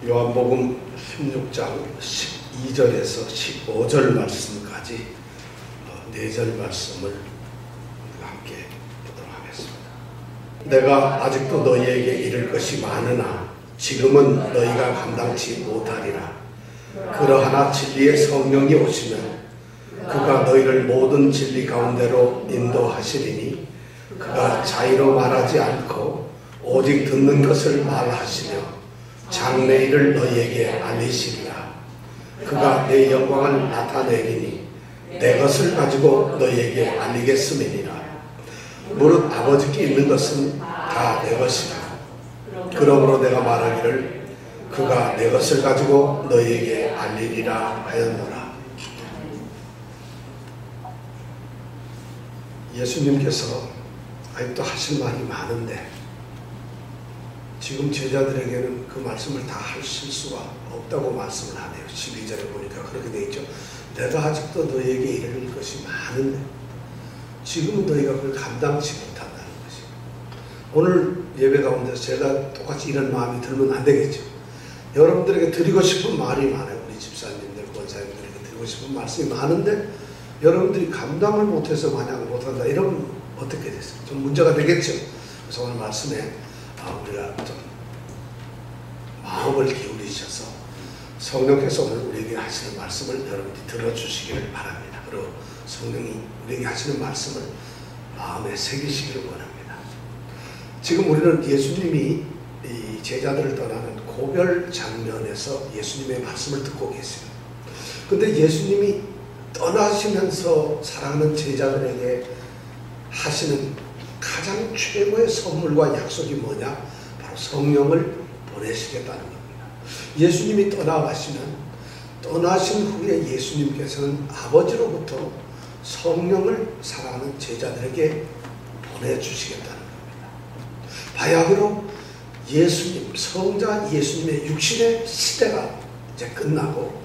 요한복음 16장 12절에서 15절 말씀까지 4절 말씀을 함께 보도록 하겠습니다. 내가 아직도 너희에게 이를 것이 많으나 지금은 너희가 감당치 못하리라. 그러하나 진리의 성령이 오시면 그가 너희를 모든 진리 가운데로 인도하시리니 그가 자의로 말하지 않고 오직 듣는 것을 말하시며 장래일을 너희에게 알리시리라. 그가 내 영광을 나타내리니 내 것을 가지고 너희에게 알리겠음이니라. 무릇 아버지께 있는 것은 다 내 것이라. 그러므로 내가 말하기를 그가 내 것을 가지고 너희에게 알리리라 하였노라. 예수님께서 아직도 하실 말이 많은데 지금 제자들에게는 그 말씀을 다 하실 수가 없다고 말씀을 하네요. 12절에 보니까 그렇게 되어 있죠. 내가 아직도 너희에게 이를 것이 많은데 지금은 너희가 그걸 감당치 못한다는 것이. 오늘 예배 가운데서 제가 똑같이 이런 마음이 들면 안 되겠죠. 여러분들에게 드리고 싶은 말이 많아요. 우리 집사님들, 권사님들에게 드리고 싶은 말씀이 많은데 여러분들이 감당을 못해서 만약 못한다 이러면 어떻게 됐어요? 좀 문제가 되겠죠. 그래서 오늘 말씀에 우리가 좀 마음을 기울이셔서 성령께서 오늘 우리에게 하시는 말씀을 여러분들이 들어주시기를 바랍니다. 그리고 성령이 우리에게 하시는 말씀을 마음에 새기시기를 원합니다. 지금 우리는 예수님이 이 제자들을 떠나는 고별 장면에서 예수님의 말씀을 듣고 계세요. 근데 예수님이 떠나시면서 사랑하는 제자들에게 하시는 가장 최고의 선물과 약속이 뭐냐? 바로 성령을 보내시겠다는 겁니다. 예수님이 떠나가시면 떠나신 후에 예수님께서는 아버지로부터 성령을 사랑하는 제자들에게 보내주시겠다는 겁니다. 바야흐로 예수님, 성자 예수님의 육신의 시대가 이제 끝나고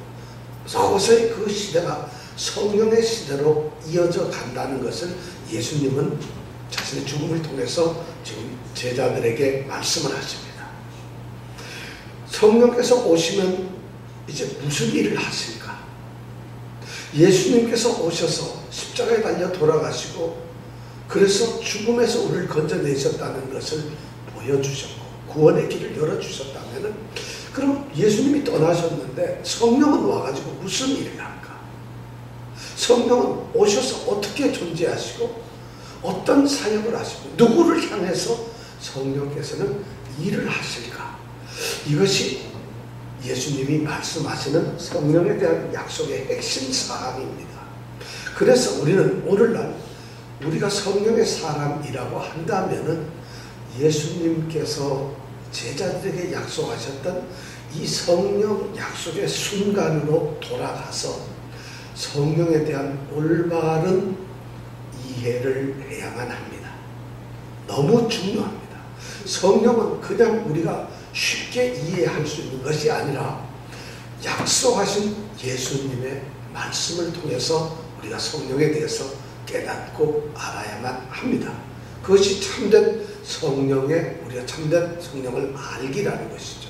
서서히 그 시대가 성령의 시대로 이어져 간다는 것을 예수님은 자신의 죽음을 통해서 지금 제자들에게 말씀을 하십니다. 성령께서 오시면 이제 무슨 일을 하실까? 예수님께서 오셔서 십자가에 달려 돌아가시고 그래서 죽음에서 우리를 건져내셨다는 것을 보여주셨고 구원의 길을 열어주셨다면 그럼 예수님이 떠나셨는데 성령은 와가지고 무슨 일을 할까? 성령은 오셔서 어떻게 존재하시고 어떤 사역을 하시고 누구를 향해서 성령께서는 일을 하실까? 이것이 예수님이 말씀하시는 성령에 대한 약속의 핵심 사항입니다. 그래서 우리는 오늘날 우리가 성령의 사람이라고 한다면은 예수님께서 제자들에게 약속하셨던 이 성령 약속의 순간으로 돌아가서 성령에 대한 올바른 이해를 해야만 합니다. 너무 중요합니다. 성령은 그냥 우리가 쉽게 이해할 수 있는 것이 아니라 약속하신 예수님의 말씀을 통해서 우리가 성령에 대해서 깨닫고 알아야만 합니다. 그것이 참된 성령의 우리가 참된 성령을 알기라는 것이죠.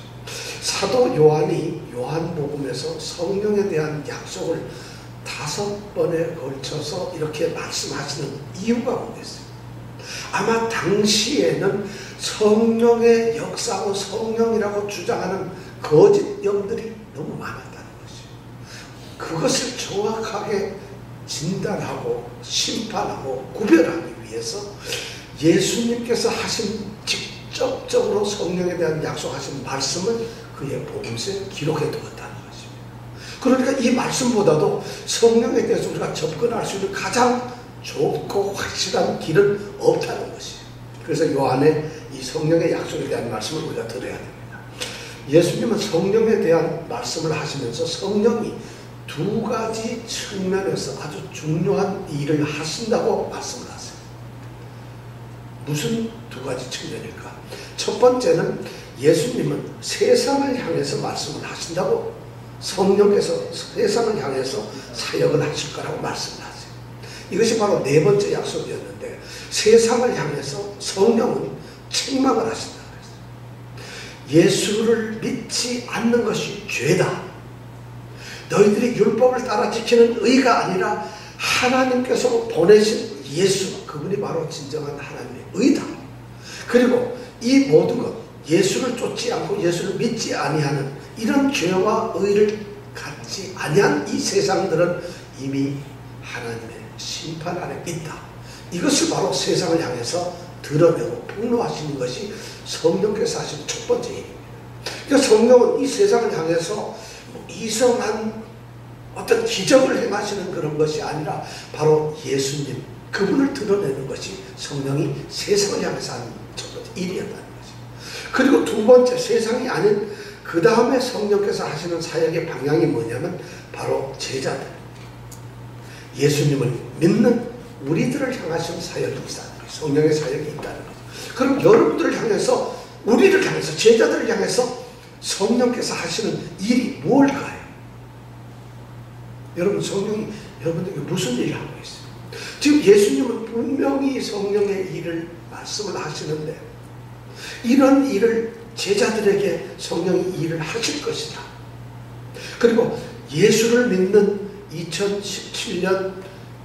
사도 요한이 요한복음에서 성령에 대한 약속을 5번에 걸쳐서 이렇게 말씀하시는 이유가 뭐겠어요? 아마 당시에는 성령의 역사고 성령이라고 주장하는 거짓 영들이 너무 많았다는 것이에요. 그것을 정확하게 진단하고 심판하고 구별하기 위해서 예수님께서 하신 직접적으로 성령에 대한 약속하신 말씀을 그의 복음서에 기록해 두었다는 것입니다. 그러니까 이 말씀보다도 성령에 대해서 우리가 접근할 수 있는 가장 좋고 확실한 길은 없다는 것이에요. 그래서 요한의 이 성령의 약속에 대한 말씀을 우리가 들어야 됩니다. 예수님은 성령에 대한 말씀을 하시면서 성령이 2가지 측면에서 아주 중요한 일을 하신다고 말씀을 하세요. 무슨 2가지 측면일까? 첫 번째는 예수님은 세상을 향해서 말씀을 하신다고 성령께서 세상을 향해서 사역을 하실 거라고 말씀을 하세요. 이것이 바로 4번째 약속이었는데 세상을 향해서 성령은 책망을 하신다고 했어요. 예수를 믿지 않는 것이 죄다. 너희들이 율법을 따라 지키는 의가 아니라 하나님께서 보내신 예수, 그분이 바로 진정한 하나님의 의다. 그리고 이 모든 것, 예수를 쫓지 않고 예수를 믿지 아니하는 이런 죄와 의를 갖지 아니한 이 세상들은 이미 하나님의 심판 아래 있다. 이것을 바로 세상을 향해서 드러내고 폭로하시는 것이 성령께서 하시는 첫 번째 일입니다. 그러니까 성령은 이 세상을 향해서 이성한 어떤 기적을 행하시는 그런 것이 아니라 바로 예수님, 그분을 드러내는 것이 성령이 세상을 향해서 하는 첫 번째 일이었다는 거죠. 그리고 두 번째, 세상이 아닌 그 다음에 성령께서 하시는 사역의 방향이 뭐냐면 바로 제자들, 예수님을 믿는 우리들을 향하시는 사역이 있다는 거예요. 성령의 사역이 있다는 거죠. 그럼 여러분들을 향해서, 우리를 향해서, 제자들을 향해서 성령께서 하시는 일이 뭘까요? 여러분, 성령이 여러분들에게 무슨 일을 하고 있어요? 지금 예수님은 분명히 성령의 일을 말씀을 하시는데 이런 일을 제자들에게 성령이 일을 하실 것이다. 그리고 예수를 믿는 2017년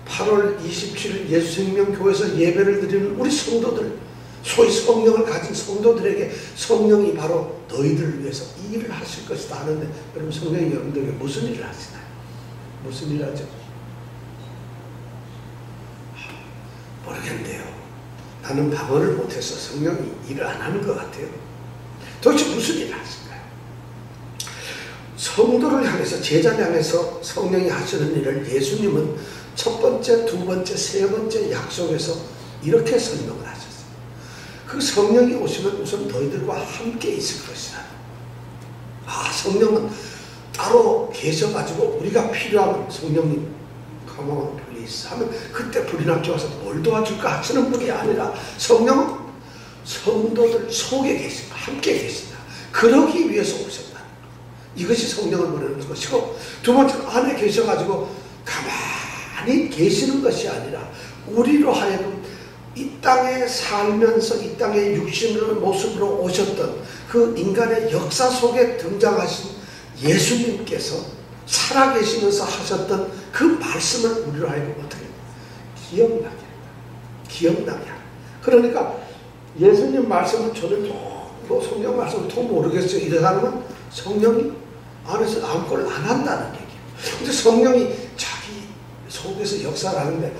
8월 27일 예수생명교회에서 예배를 드리는 우리 성도들, 소위 성령을 가진 성도들에게 성령이 바로 너희들을 위해서 이 일을 하실 것이다 하는데, 여러분, 성령이 여러분들에게 무슨 일을 하시나요? 무슨 일을 하죠? 모르겠네요. 나는 방언을 못해서 성령이 일을 안 하는 것 같아요. 도대체 무슨 일을 하실까요? 성도를 향해서, 제자를 향해서 성령이 하시는 일을 예수님은 첫 번째, 두 번째, 세 번째 약속에서 이렇게 설명을 하셨어요. 그 성령이 오시면 우선 너희들과 함께 있을 것이다. 성령은 따로 계셔가지고 우리가 필요하면 성령님 come on please 하면 그때 불이 나켜와서 뭘 도와줄까 하시는 분이 아니라 성령은 성도들 속에 계신다, 함께 계신다. 그러기 위해서 오셨다. 이것이 성령을 보내는 것이고, 두 번째, 안에 계셔가지고 가만히 계시는 것이 아니라 우리로 하여금 이 땅에 살면서 이 땅에 육신의 모습으로 오셨던 그 인간의 역사 속에 등장하신 예수님께서 살아계시면서 하셨던 그 말씀을 우리로 하여금 어떻게 기억나게 한다. 기억나게 한다. 그러니까 예수님 말씀은 저는 성령 말씀을 더 모르겠어요. 이런 사람은 성령이 안에서 아무걸 안 한다는 얘기예요. 근데 성령이 자기 속에서 역사를 하는데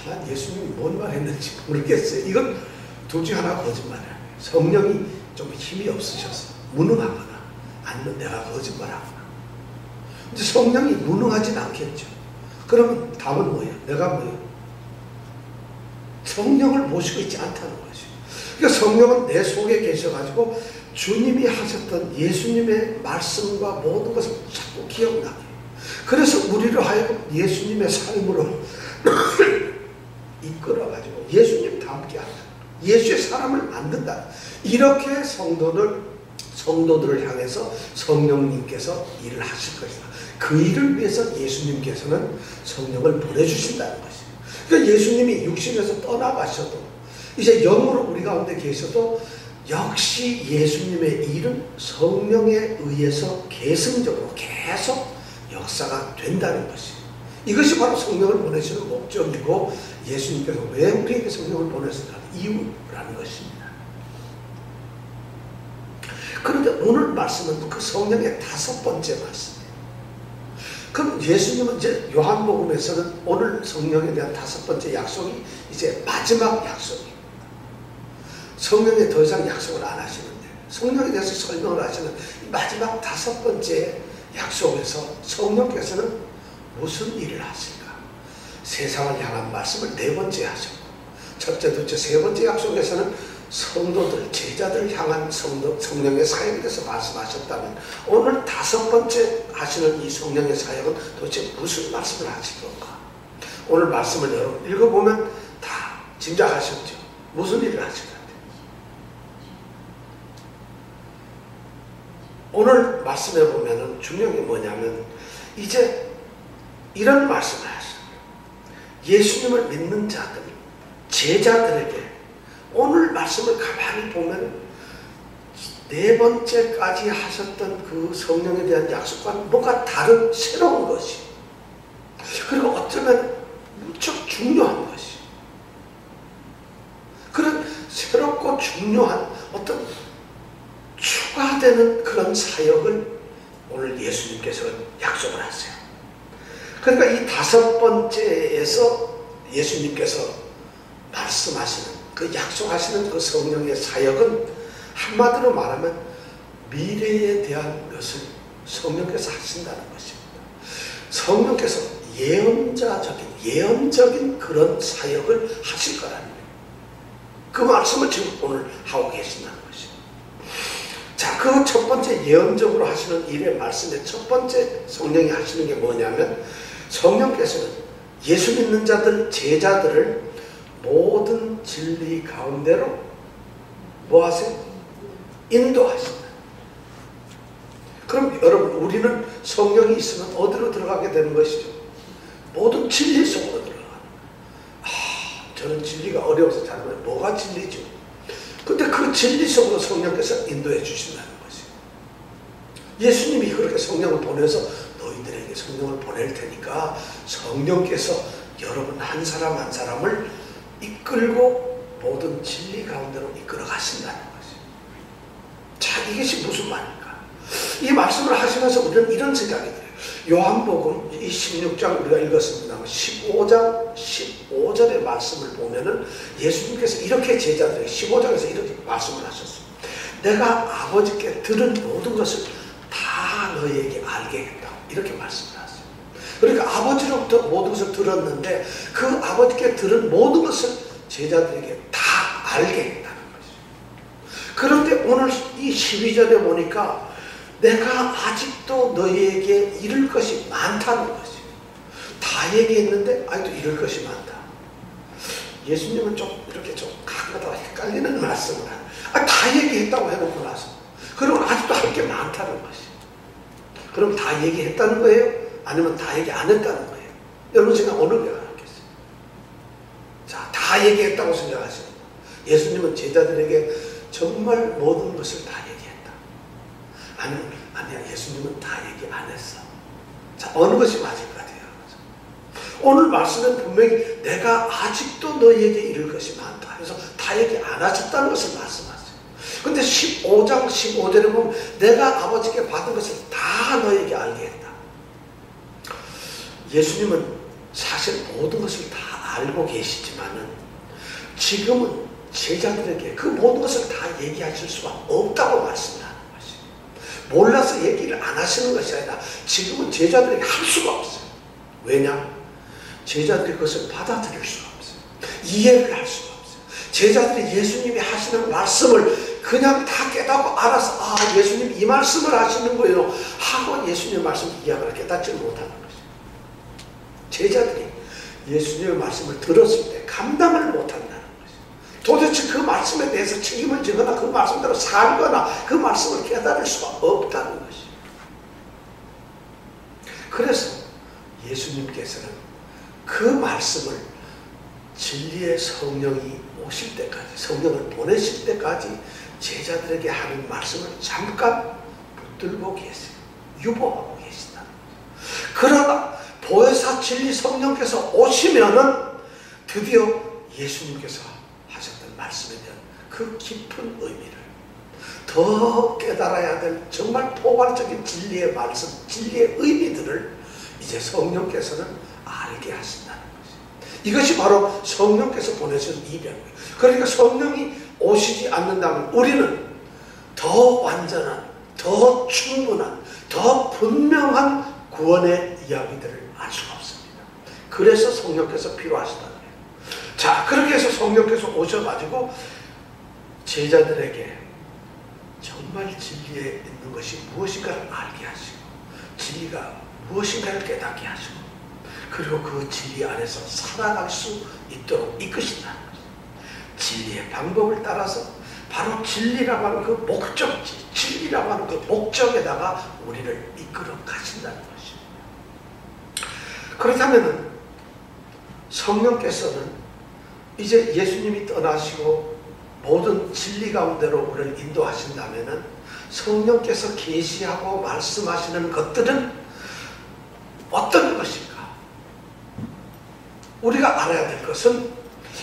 난 예수님이 뭔 말 했는지 모르겠어요. 이건 둘 중 하나 거짓말이에요. 성령이 좀 힘이 없으셔서 무능하거나 아니면 내가 거짓말하거나. 근데 성령이 무능하진 않겠죠. 그러면 답은 뭐예요? 내가 뭐예요? 성령을 모시고 있지 않다는 거죠. 그러니까 성령은 내 속에 계셔가지고 주님이 하셨던 예수님의 말씀과 모든 것을 자꾸 기억나게 해요. 그래서 우리로 하여금 예수님의 삶으로 이끌어가지고 예수님 닮게 한다. 예수의 사람을 만든다. 이렇게 성도들을 향해서 성령님께서 일을 하실 것이다. 그 일을 위해서 예수님께서는 성령을 보내주신다는 것이에요. 그러니까 예수님이 육신에서 떠나가셔도 이제 영으로 우리 가운데 계셔도 역시 예수님의 일은 성령에 의해서 계승적으로 계속 역사가 된다는 것이에요. 이것이 바로 성령을 보내시는 목적이고 예수님께서 왜 우리에게 성령을 보내시는 이유라는 것입니다. 그런데 오늘 말씀은 그 성령의 다섯 번째 말씀이에요. 그럼 예수님은 이제 요한복음에서는 오늘 성령에 대한 다섯 번째 약속이 이제 마지막 약속입니다. 성령에 더 이상 약속을 안 하시는데 성령에 대해서 설명을 하시는 마지막 다섯 번째 약속에서 성령께서는 무슨 일을 하실까? 세상을 향한 말씀을 네 번째 하셨고, 첫째, 둘째, 세 번째 약속에서는 성도들, 제자들을 향한 성령의 사역에 대해서 말씀하셨다면 오늘 다섯 번째 하시는 이 성령의 사역은 도대체 무슨 말씀을 하실 건가? 오늘 말씀을 여러분 읽어보면 다 짐작하셨죠? 무슨 일을 하실 것 같아요? 오늘 말씀해 보면 중요한 게 뭐냐면 이제 이런 말씀을 하십니다. 예수님을 믿는 자들, 제자들에게 오늘 말씀을 가만히 보면 네 번째까지 하셨던 그 성령에 대한 약속과는 뭔가 다른 새로운 것이, 그리고 어쩌면 무척 중요한 것이, 그런 새롭고 중요한 어떤 추가되는 그런 사역을 오늘 예수님께서 약속을 하세요. 그러니까 이 다섯 번째에서 예수님께서 말씀하시는 그 약속하시는 그 성령의 사역은 한마디로 말하면 미래에 대한 것을 성령께서 하신다는 것입니다. 성령께서 예언적인 그런 사역을 하실 거라는 거예요. 그 말씀을 지금 오늘 하고 계신다는 것입니다. 자, 그 첫 번째 예언적으로 하시는 일의 말씀의 첫 번째 성령이 하시는 게 뭐냐면, 성령께서는 예수 믿는 자들, 제자들을 모든 진리 가운데로 뭐 하세요? 인도하신다. 그럼 여러분, 우리는 성령이 있으면 어디로 들어가게 되는 것이죠? 모든 진리 속으로 들어가는 거예요. 저는 진리가 어려워서 잘 몰라요. 뭐가 진리죠? 근데 그 진리 속으로 성령께서 인도해 주신다는 것이에요. 예수님이 그렇게 성령을 보내서 너희들에게 성령을 보낼 테니까 성령께서 여러분 한 사람 한 사람을 이끌고 모든 진리 가운데로 이끌어 가신다는 것이에요. 자, 이것이 무슨 말입니까? 이 말씀을 하시면서 우리는 이런 생각이 들어요. 요한복음 이 16장 우리가 읽었습니다만 15장 15절의 말씀을 보면은 예수님께서 이렇게 제자들에게 15장에서 이렇게 말씀을 하셨어요. 내가 아버지께 들은 모든 것을 다 너희에게 알게 했다고 이렇게 말씀을 하세요. 그러니까 아버지로부터 모든 것을 들었는데 그 아버지께 들은 모든 것을 제자들에게 다 알게 했다는 것이죠. 그런데 오늘 이 12절에 보니까 내가 아직도 너희에게 이를 것이 많다는 것이에요. 다 얘기했는데 아직도 이를 것이 많다. 예수님은 좀 이렇게 좀 가끔가다 헷갈리는 말씀을 하는. 다 얘기했다고 해놓고 나서 그러면 아직도 할 게 많다는 것이에요. 그럼 다 얘기했다는 거예요? 아니면 다 얘기 안 했다는 거예요? 여러분 생각 어느 게 낫겠어요? 자, 다 얘기했다고 생각하시는 거예요. 예수님은 제자들에게 정말 모든 것을 다 얘기했다. 아니야, 예수님은 다 얘기 안 했어. 자, 어느 것이 맞을 것 같아요? 오늘 말씀은 분명히 내가 아직도 너희에게 이를 것이 많다 해서 다 얘기 안 하셨다는 것을 말씀하세요. 근데 15장 15절에 보면 내가 아버지께 받은 것을 다 너희에게 알게 했다. 예수님은 사실 모든 것을 다 알고 계시지만은 지금은 제자들에게 그 모든 것을 다 얘기하실 수가 없다고 말씀을 하는 것이에요. 몰라서 얘기를 안 하시는 것이 아니라 지금은 제자들에게 할 수가 없어요. 왜냐? 제자들이 그것을 받아들일 수가 없어요. 이해를 할 수가 없어요. 제자들이 예수님이 하시는 말씀을 그냥 다 깨닫고 알아서 예수님 이 말씀을 하시는 거예요 하고 예수님의 말씀 이해를 깨닫지 못하는 것이에요. 제자들이 예수님의 말씀을 들었을 때 감당을 못한다는 것이에요. 도대체 그 말씀에 대해서 책임을 지거나 그 말씀대로 살거나 그 말씀을 깨달을 수가 없다는 것이에요. 그래서 예수님께서는 그 말씀을 진리의 성령이 오실 때까지, 성령을 보내실 때까지 제자들에게 하는 말씀을 잠깐 붙들고 계세요. 유보하고 계신다. 그러다 보혜사 진리 성령께서 오시면은 드디어 예수님께서 하셨던 말씀에 대한 그 깊은 의미를 더 깨달아야 될 정말 포괄적인 진리의 말씀, 진리의 의미들을 이제 성령께서는 알게 하신다는 것이에요. 이것이 바로 성령께서 보내신 이병이에요. 그러니까 성령이 오시지 않는다면 우리는 더 완전한, 더 충분한, 더 분명한 구원의 이야기들을 알 수가 없습니다. 그래서 성령께서 필요하시다는 거예요. 자, 그렇게 해서 성령께서 오셔가지고 제자들에게 정말 진리에 있는 것이 무엇인가를 알게 하시고 진리가 무엇인가를 깨닫게 하시고 그리고 그 진리 안에서 살아갈 수 있도록 이끄신다는 거죠. 진리의 방법을 따라서 바로 진리라고 하는 그 목적지, 진리라고 하는 그 목적에다가 우리를 이끌어 가신다는 것입니다. 그렇다면 성령께서는 이제 예수님이 떠나시고 모든 진리 가운데로 우리를 인도하신다면은 성령께서 계시하고 말씀하시는 것들은 어떤 것인가? 우리가 알아야 될 것은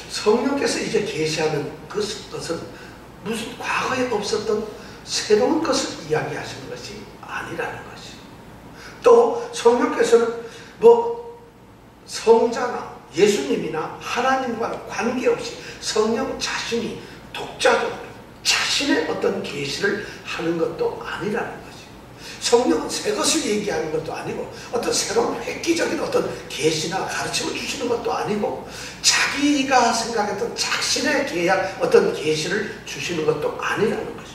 성령께서 이제 계시하는 것은 무슨 과거에 없었던 새로운 것을 이야기하시는 것이 아니라는 것이. 또 성령께서는 성자나 예수님이나 하나님과는 관계없이 성령 자신이 독자적으로 자신의 어떤 계시를 하는 것도 아니라는 것이. 성령은 새 것을 얘기하는 것도 아니고 어떤 새로운 획기적인 어떤 계시나 가르침을 주시는 것도 아니고 자기가 생각했던 자신의 계약 어떤 계시를 주시는 것도 아니라는 것이.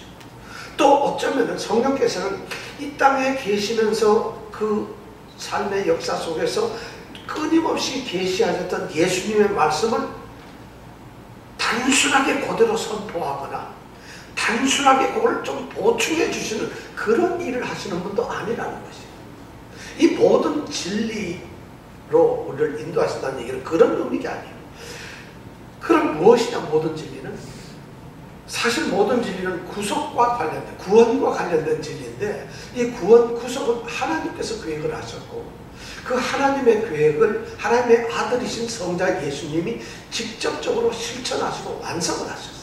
또 어쩌면 성령께서는 이 땅에 계시면서 그 삶의 역사 속에서 끊임없이 계시하셨던 예수님의 말씀을 단순하게 그대로 선포하거나 단순하게 그걸 좀 보충해 주시는 그런 일을 하시는 분도 아니라는 것이에요. 이 모든 진리로 우리를 인도하신다는 얘기는 그런 의미가 아니에요. 그럼 무엇이냐 모든 진리는? 사실 모든 진리는 구속과 관련된, 구원과 관련된 진리인데 이 구원, 구속은 하나님께서 계획을 하셨고 그 하나님의 계획을 하나님의 아들이신 성자 예수님이 직접적으로 실천하시고 완성을 하셨어요.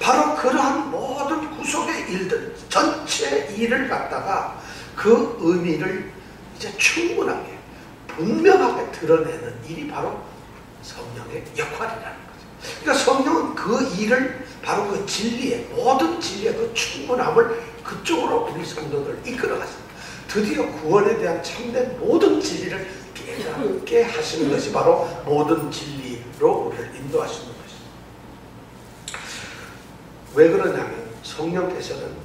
바로 그러한 모든 구속의 일들, 전체 일을 갖다가 그 의미를 이제 충분하게, 분명하게 드러내는 일이 바로 성령의 역할이라는 거죠. 그러니까 성령은 그 일을 바로 그 진리의, 모든 진리의 그 충분함을 그쪽으로 우리 성도들을 이끌어갔습니다. 드디어 구원에 대한 참된 모든 진리를 깨닫게 하시는 것이 바로 모든 진리로 우리를 인도하시는 것입니다. 왜 그러냐면 성령께서는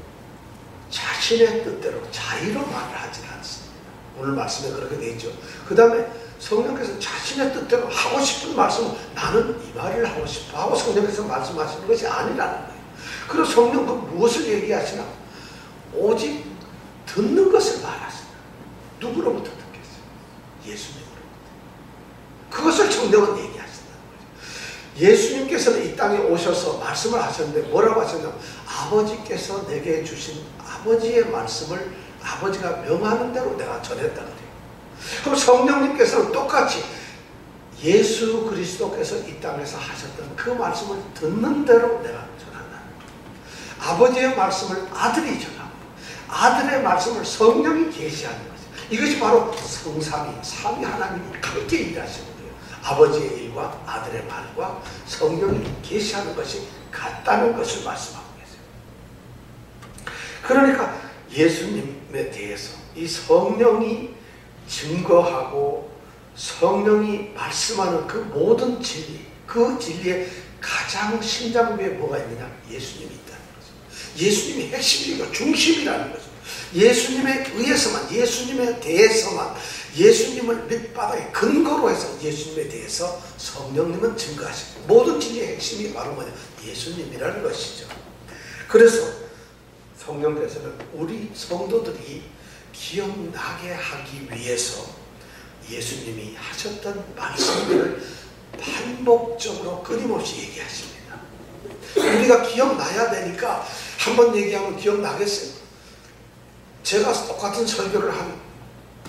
자신의 뜻대로 자의로 말을 하지 않습니다. 오늘 말씀에 그렇게 되어 있죠. 그 다음에 성령께서 자신의 뜻대로 하고 싶은 말씀을 나는 이 말을 하고 싶어 하고 성령께서 말씀하시는 것이 아니라는 거예요. 그리고 성령은 무엇을 얘기하시나? 오직 듣는 것을 말하시나. 누구로부터 듣겠어요? 예수님으로부터. 그것을 성령은 얘기하신다는 거죠. 예수님께서는 이 땅에 오셔서 말씀을 하셨는데 뭐라고 하셨냐면 아버지께서 내게 주신 아버지의 말씀을 아버지가 명하는 대로 내가 전했다 그래요. 그럼 성령님께서는 똑같이 예수 그리스도께서 이 땅에서 하셨던 그 말씀을 듣는 대로 내가 전한다. 아버지의 말씀을 아들이 전하고 아들의 말씀을 성령이 계시하는 거죠. 이것이 바로 성삼위, 삼위 하나님이 함께 일하시는 거예요. 아버지의 일과 아들의 말과 성령이 계시하는 것이 같다는 것을 말씀하고 계세요. 그러니까 예수님에 대해서 이 성령이 증거하고 성령이 말씀하는 그 모든 진리, 그 진리의 가장 심장 위에 뭐가 있느냐? 예수님이 있다는 거죠. 예수님이 핵심이고 중심이라는 거죠. 예수님에 의해서만, 예수님에 대해서만, 예수님을 밑바닥에 근거로 해서 예수님에 대해서 성령님은 증거하시고 모든 진리의 핵심이 바로 뭐냐? 예수님이라는 것이죠. 그래서 성령께서는 우리 성도들이 기억나게 하기 위해서 예수님이 하셨던 말씀들을 반복적으로 끊임없이 얘기하십니다. 우리가 기억나야 되니까 한번 얘기하면 기억나겠어요? 제가 똑같은 설교를 한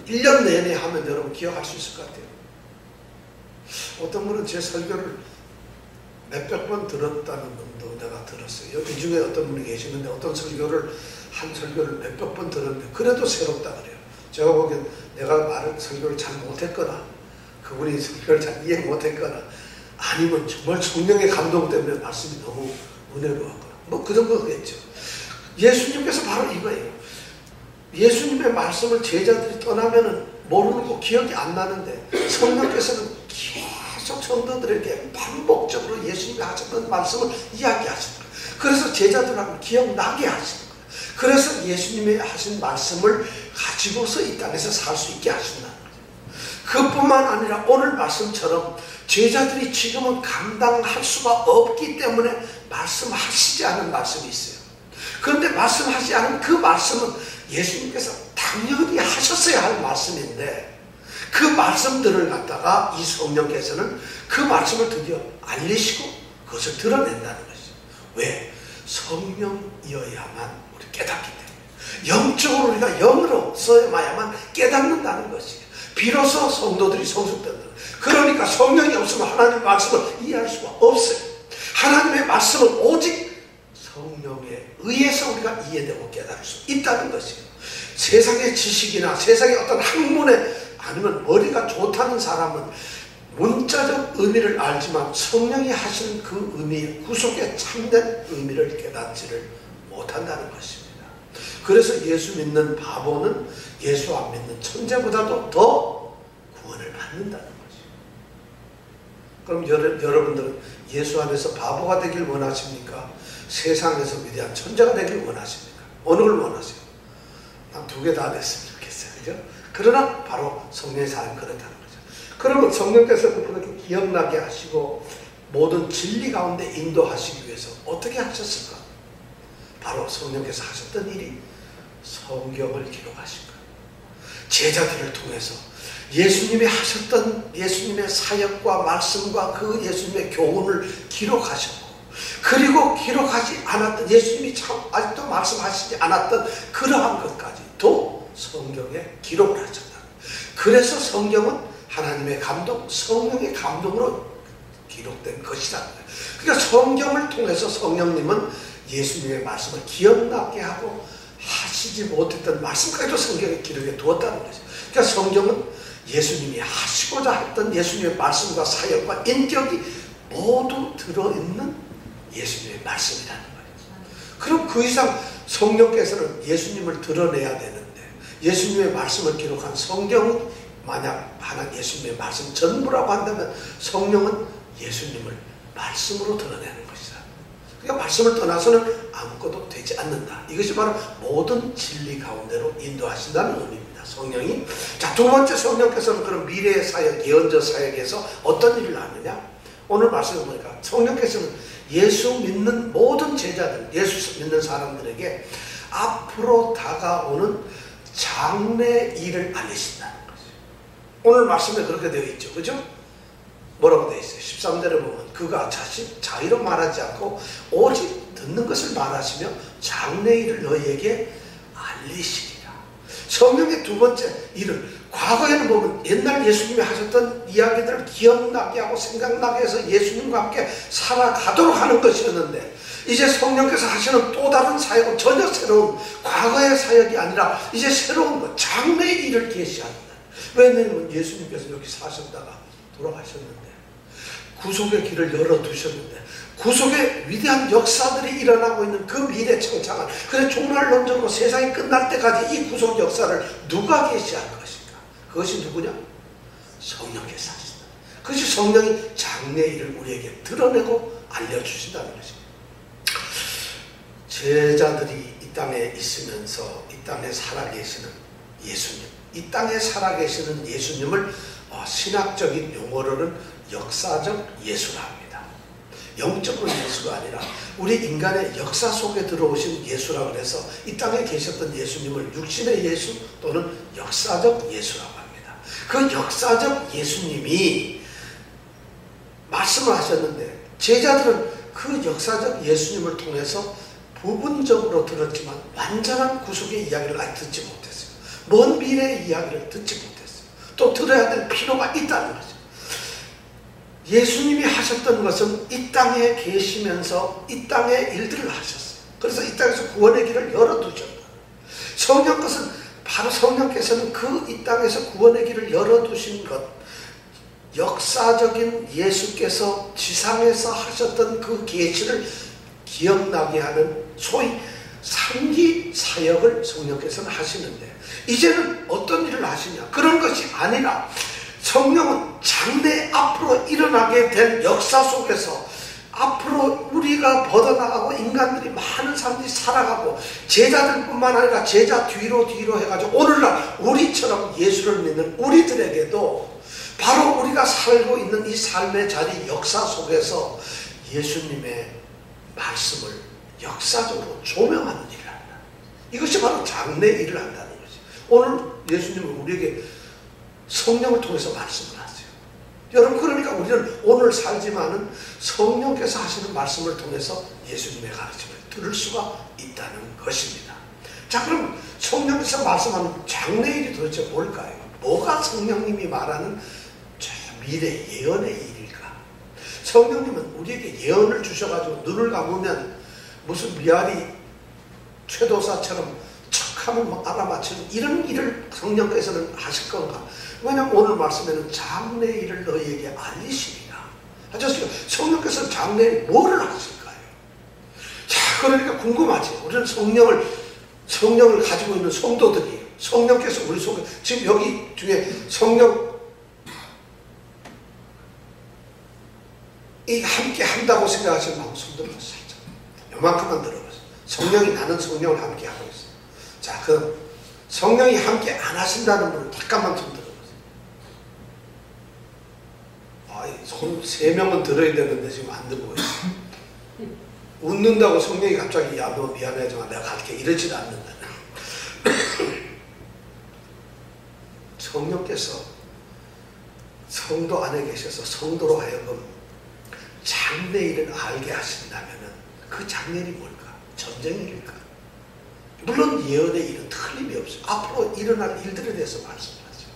1년 내내 하면 여러분 기억할 수 있을 것 같아요. 어떤 분은 제 설교를 몇백 번 들었다는 분도 내가 들었어요. 이 중에 어떤 분이 계시는데 어떤 설교를 한 설교를 몇백 번 들었는데 그래도 새롭다 그래요. 제가 보기엔 내가 설교를 잘 못했거나 그분이 설교를 잘 이해 못했거나 아니면 정말 성령의 감동 때문에 말씀이 너무 은혜로웠거나 뭐 그 정도겠죠. 예수님께서 바로 이거예요. 예수님의 말씀을 제자들이 떠나면은 모르고 기억이 안 나는데 성령께서는 계속 성도들에게 반복적으로 예수님이 하셨던 말씀을 이야기하시는 거예요. 그래서 제자들하고 기억나게 하시는 거예요. 그래서 예수님이 하신 말씀을 가지고서 이 땅에서 살 수 있게 하신다는 거죠. 그뿐만 아니라 오늘 말씀처럼 제자들이 지금은 감당할 수가 없기 때문에 말씀하시지 않은 말씀이 있어요. 그런데 말씀하지 않은 그 말씀은 예수님께서 당연히 하셨어야 할 말씀인데 그 말씀들을 갖다가 이 성령께서는 그 말씀을 드디어 알리시고 그것을 드러낸다는 것이죠. 왜? 성령이어야만 우리 깨닫기 때문에. 영적으로 우리가 영으로 써야만 깨닫는다는 것이에요. 비로소 성도들이 성숙된다. 그러니까 성령이 없으면 하나님의 말씀을 이해할 수가 없어요. 하나님의 말씀은 오직 성령에 의해서 우리가 이해되고 깨달을 수 있다는 것이에요. 세상의 지식이나 세상의 어떤 학문에 아니면 머리가 좋다는 사람은 문자적 의미를 알지만 성령이 하시는 그 의미의 구속의 참된 의미를 깨닫지를 못한다는 것입니다. 그래서 예수 믿는 바보는 예수 안 믿는 천재보다도 더 구원을 받는다는 것이에요. 그럼 여러분들은 예수 안에서 바보가 되길 원하십니까? 세상에서 위대한 천재가 되길 원하십니까? 어느 걸 원하세요? 난 두 개 다 됐으면 좋겠어요. 그죠? 그러나 바로 성령의 사람이 그렇다는 거죠. 그러면 성령께서 그렇게 기억나게 하시고 모든 진리 가운데 인도하시기 위해서 어떻게 하셨을까? 바로 성령께서 하셨던 일이 성경을 기록하신 거예요. 제자들을 통해서 예수님이 하셨던 예수님의 사역과 말씀과 그 예수님의 교훈을 기록하셨고, 그리고 기록하지 않았던 예수님이 참 아직도 말씀하시지 않았던 그러한 것까지도 성경에 기록을 하셨다. 그래서 성경은 하나님의 감동, 성령의 감동으로 기록된 것이라는 거예요. 그러니까 성경을 통해서 성령님은 예수님의 말씀을 기억나게 하고 하시지 못했던 말씀까지도 성경에 기록해 두었다는 거죠. 그러니까 성경은 예수님이 하시고자 했던 예수님의 말씀과 사역과 인격이 모두 들어있는 예수님의 말씀이라는 거예요. 그럼 그 이상 성령께서는 예수님을 드러내야 되는데, 예수님의 말씀을 기록한 성경은 만약 하나 예수님의 말씀 전부라고 한다면 성령은 예수님을 말씀으로 드러내는 것이다. 그러니까 말씀을 떠나서는 아무것도 되지 않는다. 이것이 바로 모든 진리 가운데로 인도하신다는 의미입니다. 성령이. 자, 두 번째, 성령께서는 그런 미래의 사역, 예언자 사역에서 어떤 일을 하느냐? 오늘 말씀을 보니까 성령께서는 예수 믿는 모든 제자들, 예수 믿는 사람들에게 앞으로 다가오는 장래 일을 알리신다는 거죠. 오늘 말씀에 그렇게 되어 있죠. 그죠? 뭐라고 되어 있어요? 13절에 보면 그가 자의로 말하지 않고 오직 듣는 것을 말하시며 장래 일을 너희에게 알리시리라. 성령의 두 번째 일은, 과거에는 보면 옛날 예수님이 하셨던 이야기들을 기억나게 하고 생각나게 해서 예수님과 함께 살아가도록 하는 것이었는데, 이제 성령께서 하시는 또 다른 사역은 전혀 새로운 과거의 사역이 아니라 이제 새로운 것, 장래의 일을 계시합니다. 왜냐하면 예수님께서 여기 사셨다가 돌아가셨는데, 구속의 길을 열어두셨는데, 구속의 위대한 역사들이 일어나고 있는 그 미래 창창한, 그래서 종말론적으로 세상이 끝날 때까지 이 구속 역사를 누가 계시할 것인가? 그것이 누구냐? 성령께서 하신다. 그것이 성령이 장래 일을 우리에게 드러내고 알려주신다는 것입니다. 제자들이 이 땅에 있으면서 이 땅에 살아계시는 예수님, 이 땅에 살아계시는 예수님을 신학적인 용어로는 역사적 예수라 합니다. 영적으로 예수가 아니라 우리 인간의 역사 속에 들어오신 예수라고 해서 이 땅에 계셨던 예수님을 육신의 예수 또는 역사적 예수라고 합니다. 그 역사적 예수님이 말씀을 하셨는데, 제자들은 그 역사적 예수님을 통해서 부분적으로 들었지만 완전한 구속의 이야기를 아직 듣지 못했어요. 먼 미래의 이야기를 듣지 못했어요. 또 들어야 될 필요가 있다는 거죠. 예수님이 하셨던 것은 이 땅에 계시면서 이 땅의 일들을 하셨어요. 그래서 이 땅에서 구원의 길을 열어두셨다. 성령 것은 바로 성령께서는 그 이 땅에서 구원의 길을 열어두신 것, 역사적인 예수께서 지상에서 하셨던 그 계시를 기억나게 하는 소위 상기 사역을 성령께서는 하시는데, 이제는 어떤 일을 하시냐? 그런 것이 아니라 성령은 장래 앞으로 일어나게 된 역사 속에서 앞으로 우리가 벗어나가고 인간들이 많은 사람들이 살아가고, 제자들뿐만 아니라 제자 뒤로 해가지고 오늘날 우리처럼 예수를 믿는 우리들에게도 바로 우리가 살고 있는 이 삶의 자리 역사 속에서 예수님의 말씀을 역사적으로 조명하는 일을 한다. 이것이 바로 장래 일을 한다는 거지. 오늘 예수님은 우리에게 성령을 통해서 말씀을 하세요. 여러분, 그러니까 우리는 오늘 살지만은 성령께서 하시는 말씀을 통해서 예수님의 가르침을 들을 수가 있다는 것입니다. 자, 그럼 성령께서 말씀하는 장래일이 도대체 뭘까요? 뭐가 성령님이 말하는 저 미래 예언의 일일까? 성령님은 우리에게 예언을 주셔가지고 눈을 감으면 무슨 미아리 최도사처럼 척하면 막 알아맞히는 이런 일을 성령께서는 하실 건가? 왜냐하면 오늘 말씀에는 장래일을 너희에게 알리시리라 하셨어요. 성령께서는 장래일 뭐를 하실까요? 자, 그러니까 궁금하지. 우리는 성령을 가지고 있는 성도들이에요. 성령께서 우리 속에, 지금 여기 중에 성령 이 함께 한다고 생각하시는 마음 손들어서 살짝 요만큼만 들어보세요. 성령이, 나는 성령을 함께 하고 있어. 자, 그럼 성령이 함께 안 하신다는 분은 잠깐만 손 들어보세요. 손 3명은 들어야 되는데 지금 안 들고 있어. 웃는다고 성령이 갑자기 야, 너 미안하지만 내가 갈게 이러지도 않는다. 성령께서 성도 안에 계셔서 성도로 하여금 장래일을 알게 하신다면 그 장래일이 뭘까? 전쟁일일까? 물론 예언의 일은 틀림이 없어요. 앞으로 일어날 일들에 대해서 말씀하죠.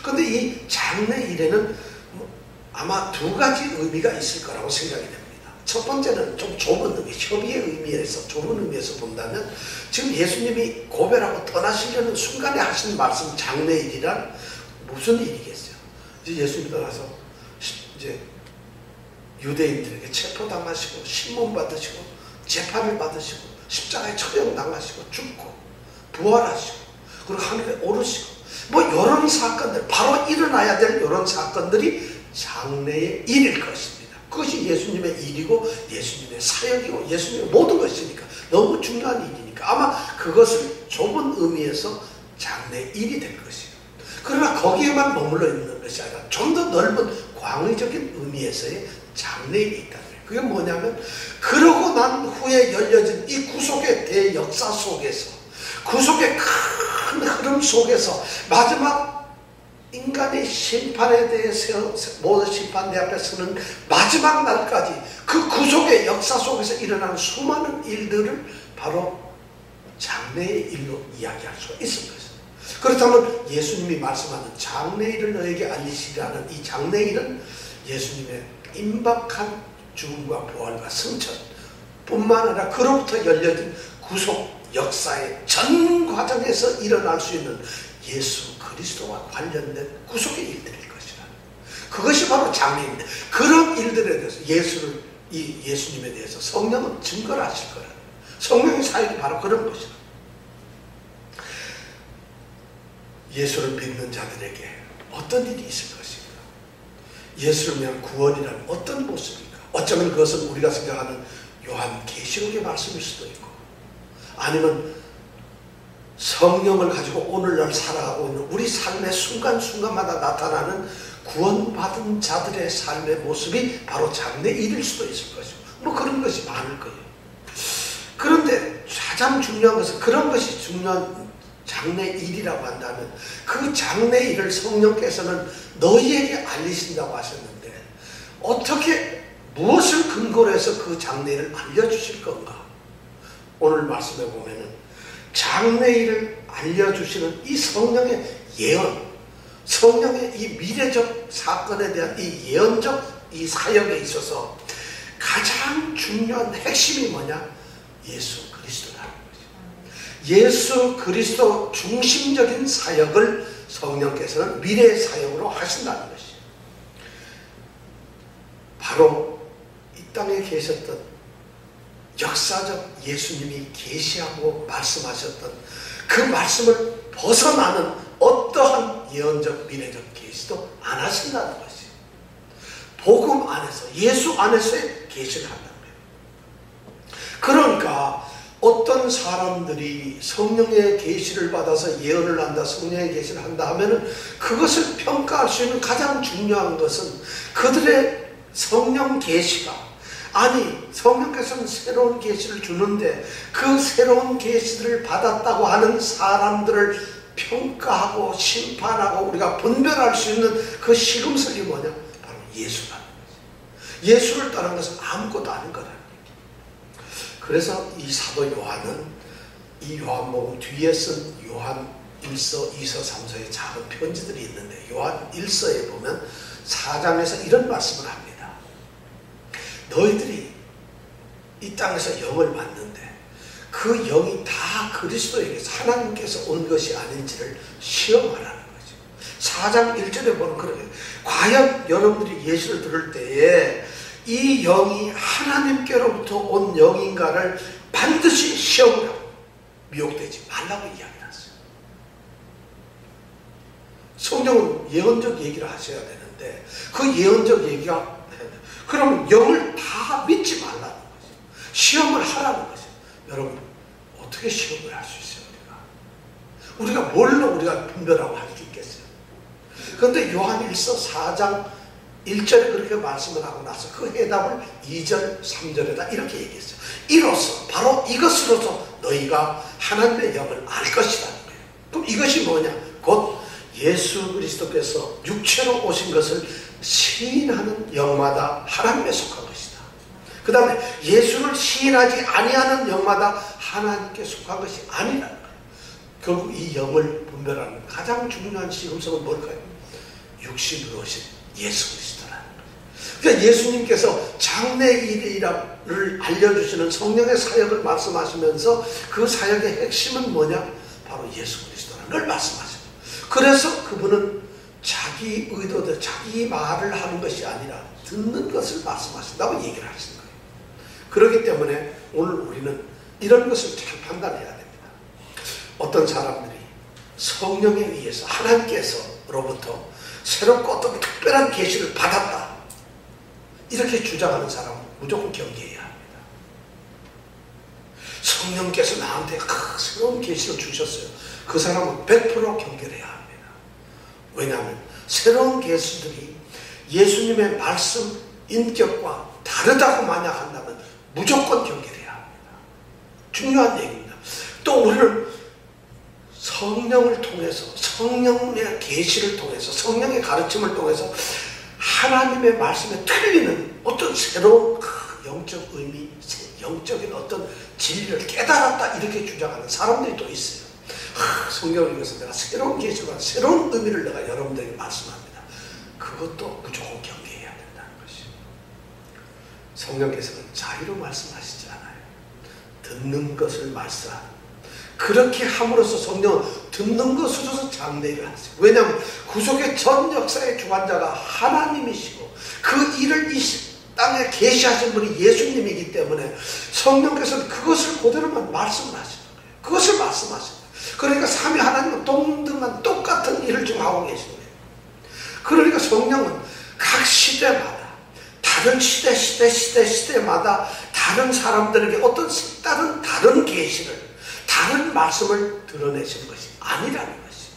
그런데 이 장래일에는 아마 2가지 의미가 있을 거라고 생각이 됩니다. 첫 번째는 좀 좁은 의미, 협의의 의미에서, 좁은 의미에서 본다면 지금 예수님이 고별하고 떠나시려는 순간에 하신 말씀 장래일이란 무슨 일이겠어요? 이제 예수님 떠나서 이제 유대인들에게 체포당하시고 신문 받으시고 재판을 받으시고 십자가에 처형당하시고 죽고 부활하시고 그리고 하늘에 오르시고 뭐 이런 사건들, 바로 일어나야 될 이런 사건들이 장래의 일일 것입니다. 그것이 예수님의 일이고 예수님의 사역이고 예수님의 모든 것이니까 너무 중요한 일이니까 아마 그것을 좁은 의미에서 장래의 일이 될 것이에요. 그러나 거기에만 머물러 있는 것이 아니라 좀 더 넓은 광의적인 의미에서의 장래일이 있다는 거예요. 그게 뭐냐면 그러고 난 후에 열려진 이 구속의 대역사 속에서, 구속의 큰 흐름 속에서 마지막 인간의 심판에 대해서 모든 심판대 앞에 서는 마지막 날까지 그 구속의 역사 속에서 일어나는 수많은 일들을 바로 장래의 일로 이야기할 수가 있을 것입니다. 그렇다면 예수님이 말씀하는 장래일을 너에게 알리시라는 이 장래일은 예수님의 임박한 죽음과 부활과 승천 뿐만 아니라 그로부터 열려진 구속 역사의 전 과정에서 일어날 수 있는 예수 그리스도와 관련된 구속의 일들일 것이라. 그것이 바로 장래입니다. 그런 일들에 대해서 예수님에 대해서 성령은 증거를 하실 거라. 성령의 사역이 바로 그런 것이라. 예수를 믿는 자들에게 어떤 일이 있을 것인가? 예수를 위한 구원이란 어떤 모습일까? 어쩌면 그것은 우리가 생각하는 요한계시록의 말씀일 수도 있고 아니면 성령을 가지고 오늘날 살아가고 있는 우리 삶의 순간순간마다 나타나는 구원받은 자들의 삶의 모습이 바로 장래일일 수도 있을 것이고 뭐 그런 것이 많을 거예요. 그런데 가장 중요한 것은 그런 것이 중요한 장래일이라고 한다면 그 장래일을 성령께서는 너희에게 알리신다고 하셨는데 어떻게 무엇을 근거로 해서 그 장래일을 알려주실 건가? 오늘 말씀에 보면은 장래일을 알려주시는 이 성령의 예언, 성령의 이 미래적 사건에 대한 이 예언적 이 사역에 있어서 가장 중요한 핵심이 뭐냐? 예수 그리스도라는 거죠. 예수 그리스도 중심적인 사역을 성령께서는 미래의 사역으로 하신다는 것이죠. 바로 이 땅에 계셨던 역사적 예수님이 계시하고 말씀하셨던 그 말씀을 벗어나는 어떠한 예언적 미래적 계시도 안 하신다는 것이에요. 복음 안에서 예수 안에서의 계시를 한다는 거예요. 그러니까 어떤 사람들이 성령의 계시를 받아서 예언을 한다, 성령의 계시를 한다 하면은 그것을 평가할 수 있는 가장 중요한 것은 그들의 성령 계시가 아니 성령께서는 새로운 계시를 주는데 그 새로운 계시를 받았다고 하는 사람들을 평가하고 심판하고 우리가 분별할 수 있는 그 시금석이 뭐냐? 바로 예수라는 거지. 예수를 떠난 것은 아무것도 아닌 거라는 얘기. 그래서 이 사도 요한은 이 요한복음 뒤에 쓴 요한 1서, 2서, 3서의 작은 편지들이 있는데 요한 1서에 보면 4장에서 이런 말씀을 합니다. 너희들이 이 땅에서 영을 받는데 그 영이 다 그리스도에게서 하나님께서 온 것이 아닌지를 시험하라는 거죠. 4장 1절에 보면 그러게 과연 여러분들이 예수를 들을 때에 이 영이 하나님께로부터 온 영인가를 반드시 시험을 하고 미혹되지 말라고 이야기했어요. 성경은 예언적 얘기를 하셔야 되는데 그 예언적 얘기가 그럼 영을 다 믿지 말라는 거죠. 시험을 하라는 거죠. 여러분 어떻게 시험을 할 수 있어요? 우리가 뭘로 우리가 분별하고 할 수 있겠어요? 그런데 요한 1서 4장 1절에 그렇게 말씀을 하고 나서 그 해답을 2절 3절에다 이렇게 얘기했어요. 이로써 바로 이것으로서 너희가 하나님의 영을 알 것이라는 거예요. 그럼 이것이 뭐냐? 곧 예수 그리스도께서 육체로 오신 것을 시인하는 영마다 하나님에 속한 것이다. 그 다음에 예수를 시인하지 아니하는 영마다 하나님께 속한 것이 아니라는 거예요. 결국 이 영을 분별하는 가장 중요한 시금석은 뭘까요? 육신으로 오신 예수 그리스도라는 거예요. 그러니까 예수님께서 장래일을 알려주시는 성령의 사역을 말씀하시면서 그 사역의 핵심은 뭐냐? 바로 예수 그리스도라는 걸 말씀하셔요. 그래서 그분은 자기 의도대로 자기 말을 하는 것이 아니라 듣는 것을 말씀하신다고 얘기를 하시는 거예요. 그렇기 때문에 오늘 우리는 이런 것을 잘 판단해야 됩니다. 어떤 사람들이 성령에 의해서 하나님께서로부터 새롭고 어떤 특별한 계시를 받았다 이렇게 주장하는 사람은 무조건 경계해야 합니다. 성령께서 나한테 새로운 계시를 주셨어요. 그 사람은 100% 경계해야 합니다. 왜냐하면 새로운 계시들이 예수님의 말씀 인격과 다르다고 만약 한다면 무조건 경계해야 합니다. 중요한 얘기입니다. 또 우리는 성령을 통해서 성령의 계시를 통해서 성령의 가르침을 통해서 하나님의 말씀에 틀리는 어떤 새로운 영적 의미, 영적인 어떤 진리를 깨달았다 이렇게 주장하는 사람들이 또 있어요. 성경을 읽어서 내가 새로운 계시와 새로운 의미를 내가 여러분들에게 말씀합니다. 그것도 무조건 경계해야 된다는 것이죠. 성령께서는 자유로 말씀하시지 않아요. 듣는 것을 말씀하는. 그렇게 함으로써 성령은 듣는 것으로서 장래일을 하세요. 왜냐하면 구속의 전 역사의 주관자가 하나님이시고 그 일을 이 땅에 계시하신 분이 예수님이기 때문에 성령께서는 그것을 그대로만 말씀을 하시는 거예요. 그것을 말씀하시는 거예요. 그러니까 삼위 하나님은 동등한 똑같은 일을 지금 하고 계시는 거예요. 그러니까 성령은 각 시대마다 다른 시대마다 다른 사람들에게 어떤 색다른 다른 계시를 다른 말씀을 드러내시는 것이 아니라는 것이죠.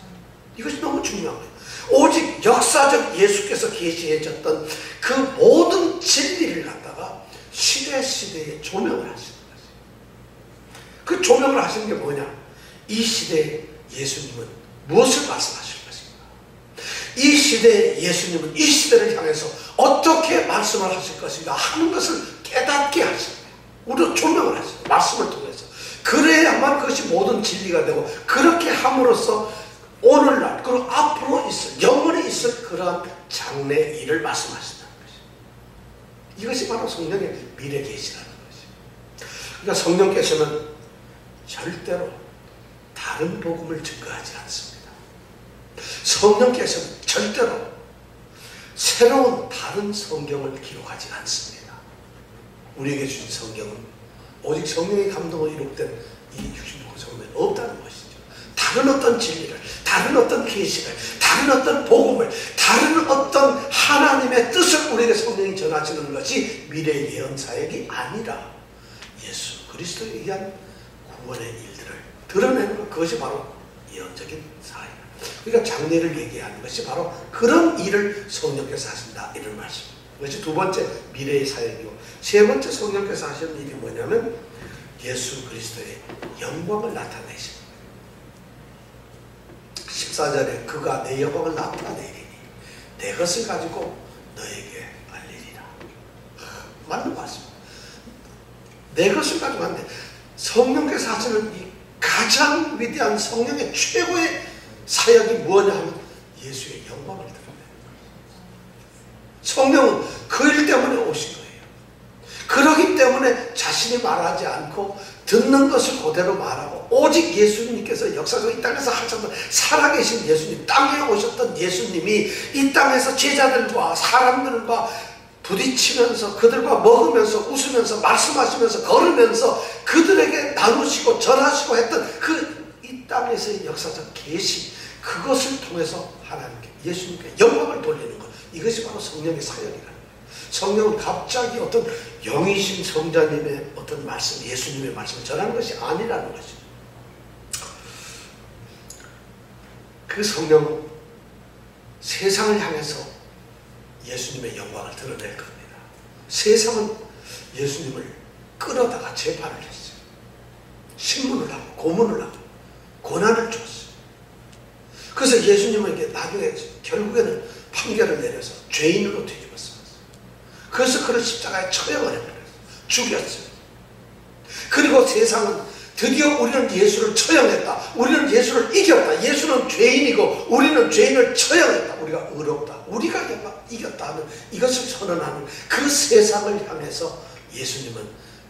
이것이 너무 중요한 거예요. 오직 역사적 예수께서 계시해줬던 그 모든 진리를 갖다가 시대에 조명을 하시는 거죠. 그 조명을 하시는 게 뭐냐? 이 시대에 예수님은 무엇을 말씀하실 것인가? 이 시대에 예수님은 이 시대를 향해서 어떻게 말씀을 하실 것인가 하는 것을 깨닫게 하시는 거예요. 우리가 조명을 하시는 거예요. 말씀을 통해서. 그래야만 그것이 모든 진리가 되고 그렇게 함으로써 오늘날 그리고 앞으로 있을 영원히 있을 그러한 장래의 일을 말씀하신다는 것이죠. 이것이 바로 성령의 미래 계시라는 것이죠. 그러니까 성령께서는 절대로 다른 복음을 증거하지 않습니다. 성령께서는 절대로 새로운 다른 성경을 기록하지 않습니다. 우리에게 주신 성경은 오직 성령의 감동으로 이룩된 이 66권 성경은 없다는 것이죠. 다른 어떤 진리를, 다른 어떤 계시를, 다른 어떤 복음을, 다른 어떤 하나님의 뜻을 우리에게 성령이 전하시는 것이 미래의 예언 사역이 아니라 예수 그리스도에 의한 구원의 일들을 드러내는 것, 그것이 바로 예언적인 사역. 그러니까 장래를 얘기하는 것이 바로 그런 일을 성령께서 하신다 이런 말씀. 그것이 두 번째 미래의 사역이고, 세 번째 성령께서 하시는 일이 뭐냐면 예수 그리스도의 영광을 나타내시는 거예요. 14절에 그가 내 영광을 나타내리니 내 것을 가지고 너에게 알리리라. 맞는 말씀입니다. 내 것을 가지고 왔는데 성령께서 하시는 이 가장 위대한 성령의 최고의 사역이 무엇이냐 하면 예수의 영광을 드러내는 거예요. 성령은 그 일 때문에 오신 거예요. 그러기 때문에 자신이 말하지 않고 듣는 것을 그대로 말하고 오직 예수님께서 역사적으로 이 땅에서 하셨던 살아계신 예수님, 땅에 오셨던 예수님이 이 땅에서 제자들과 사람들과 부딪히면서 그들과 먹으면서 웃으면서 말씀하시면서 걸으면서 그들에게 나누시고 전하시고 했던 그 이 땅에서의 역사적 계시, 그것을 통해서 하나님께 예수님께 영광을 돌리는 것, 이것이 바로 성령의 사역이라는 거예요. 성령은 갑자기 어떤 영이신 성자님의 어떤 말씀, 예수님의 말씀을 전하는 것이 아니라는 것이죠. 그 성령은 세상을 향해서 예수님의 영광을 드러낼 겁니다. 세상은 예수님을 끌어다가 재판을 했어요. 신문을 하고 고문을 하고 고난을 줬어요. 그래서 예수님에게 나중에 결국에는 판결을 내려서 죄인으로 뒤집었어요. 그래서 그를 십자가에 처형을 해버렸어요. 죽였어요. 그리고 세상은 드디어 우리는 예수를 처형했다. 우리는 예수를 이겼다. 예수는 죄인이고 우리는 죄인을 처형했다. 우리가 의롭다. 우리가 이겼다 하는 이것을 선언하는 그 세상을 향해서 예수님은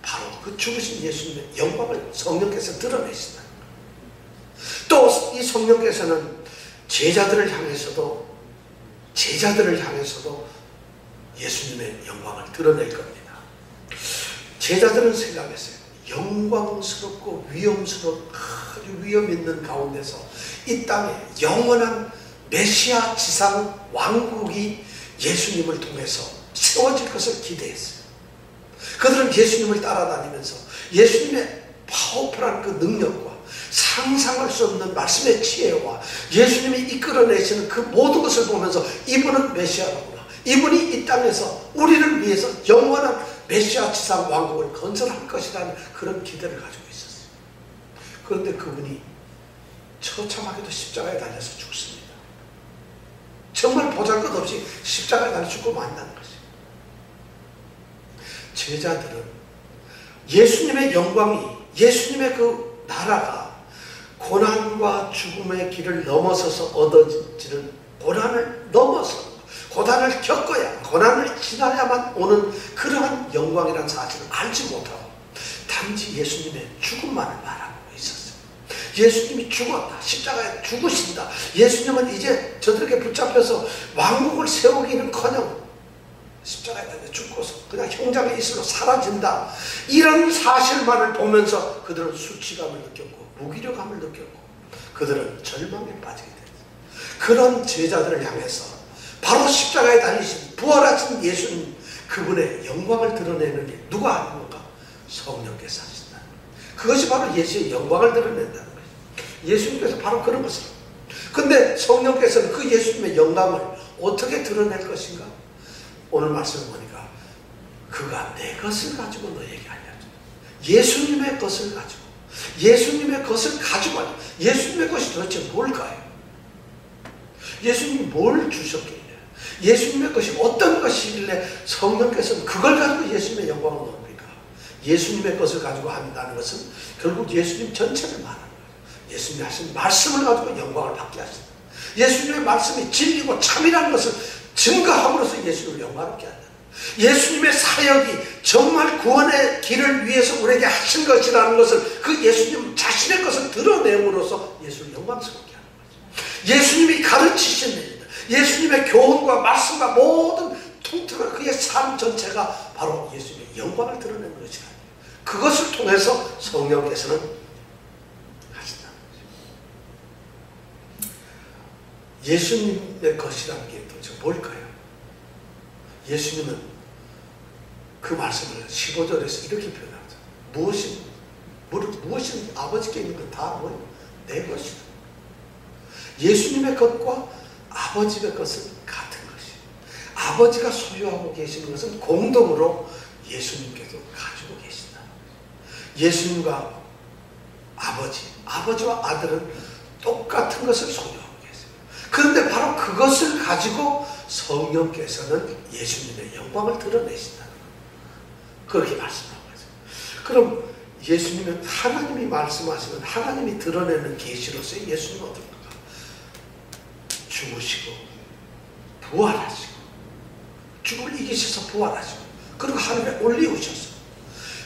바로 그 죽으신 예수님의 영광을 성령께서 드러내신다. 또 이 성령께서는 제자들을 향해서도 예수님의 영광을 드러낼 겁니다. 제자들은 생각했어요. 영광스럽고 위험스러운 아주 위험 있는 가운데서 이 땅에 영원한 메시아 지상 왕국이 예수님을 통해서 세워질 것을 기대했어요. 그들은 예수님을 따라다니면서 예수님의 파워풀한 그 능력과 상상할 수 없는 말씀의 지혜와 예수님이 이끌어내시는 그 모든 것을 보면서 이분은 메시아라구나. 이분이 이 땅에서 우리를 위해서 영원한 메시아 지상 왕국을 건설할 것이라는 그런 기대를 가지고 있었어요. 그런데 그분이 처참하게도 십자가에 달려서 죽습니다. 정말 보잘것없이 십자가에 달려 죽고 만나는 것이에요. 제자들은 예수님의 영광이, 예수님의 그 나라가 고난과 죽음의 길을 넘어서서 얻어지는 고난을 넘어서 고난을 겪어야, 고난을 지나야만 오는 그러한 영광이라는 사실을 알지 못하고 단지 예수님의 죽음만을 말하고 있었어요. 예수님이 죽었다. 십자가에 죽으신다. 예수님은 이제 저들에게 붙잡혀서 왕국을 세우기는커녕 십자가에 달려 죽고서 그냥 형장의 이슬로 사라진다. 이런 사실만을 보면서 그들은 수치감을 느꼈고 무기력함을 느꼈고 그들은 절망에 빠지게 됐어요. 그런 제자들을 향해서 바로 십자가에 달리신 부활하신 예수님, 그분의 영광을 드러내는 게 누가 하는 건가? 성령께서 하신다는 거예요. 그것이 바로 예수의 영광을 드러낸다는 거예요. 예수님께서 바로 그런 것을. 근데 성령께서는 그 예수님의 영광을 어떻게 드러낼 것인가? 오늘 말씀을 보니까 그가 내 것을 가지고 너에게 알려줘. 예수님의 것을 가지고, 예수님의 것을 가지고 알려. 예수님의 것이 도대체 뭘까요? 예수님이 뭘 주셨길래, 예수님의 것이 어떤 것이길래 성령께서는 그걸 가지고 예수님의 영광을 넣습니까? 예수님의 것을 가지고 한다는 것은 결국 예수님 전체를 말하는 거예요. 예수님이 하신 말씀을 가지고 영광을 받게 하신다. 예수님의 말씀이 진리고 참이라는 것을 증거함으로써 예수님을 영광롭게 한다. 예수님의 사역이 정말 구원의 길을 위해서 우리에게 하신 것이라는 것을 그 예수님 자신의 것을 드러냄으로써 예수를 영광스럽게 하는 거죠. 예수님이 가르치신 예수님의 교훈과 말씀과 모든 통틀어 그의 삶 전체가 바로 예수님의 영광을 드러내는 것이라. 그것을 통해서 성령께서는 하신다는 거죠. 예수님의 것이라는 게 도대체 뭘까요? 예수님은 그 말씀을 15절에서 이렇게 표현하죠. 무엇이 아버지께 있는 건 다 뭐예요? 내 것이다. 예수님의 것과 아버지의 것은 같은 것이에요. 아버지가 소유하고 계시는 것은 공동으로 예수님께서 가지고 계신다. 예수님과 아버지와 아들은 똑같은 것을 소유하고 계세요. 그런데 바로 그것을 가지고 성령께서는 예수님의 영광을 드러내신다는 거예요. 그렇게 말씀하고 있어요. 그럼 예수님은 하나님이 말씀하시면 하나님이 드러내는 계시로서 예수님은 어떨까? 죽으시고 부활하시고 죽음을 이기셔서 부활하시고 그리고 하늘에 올리우셔서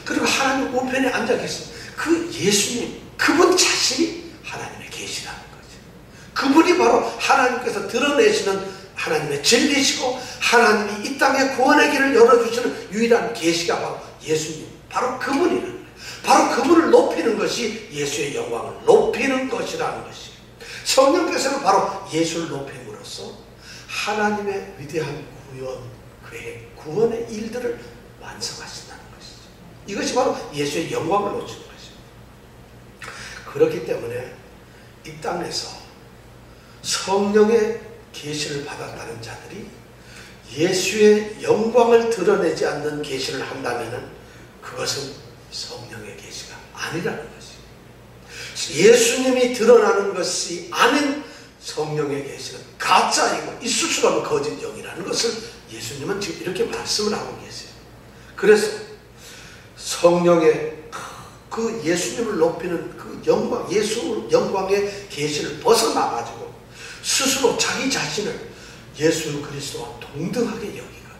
그리고 하나님 우편에 앉아 계신 그 예수님, 그분 자신이 하나님의 계시라는 거죠. 그분이 바로 하나님께서 드러내시는 하나님의 진리시고 하나님이 이 땅에 구원의 길을 열어주시는 유일한 계시가 바로 예수님, 바로 그분이라는 거예요. 바로 그분을 높이는 것이 예수의 영광을 높이는 것이라는 것이에요. 성령께서는 바로 예수를 높임으로써 하나님의 위대한 구원, 계획, 구원의 일들을 완성하신다는 것이죠. 이것이 바로 예수의 영광을 놓치는 것이죠. 그렇기 때문에 이 땅에서 성령의 계시를 받았다는 자들이 예수의 영광을 드러내지 않는 계시를 한다면 그것은 성령의 계시가 아니라는 것이에요. 예수님이 드러나는 것이 아닌 성령의 계시는 가짜이고 있을 수 없는 거짓 영이라는 것을 예수님은 지금 이렇게 말씀을 하고 계세요. 그래서 성령의 그 예수님을 높이는 그 영광, 예수 영광의 계시를 벗어나가지고 스스로 자기 자신을 예수 그리스도와 동등하게 여기거나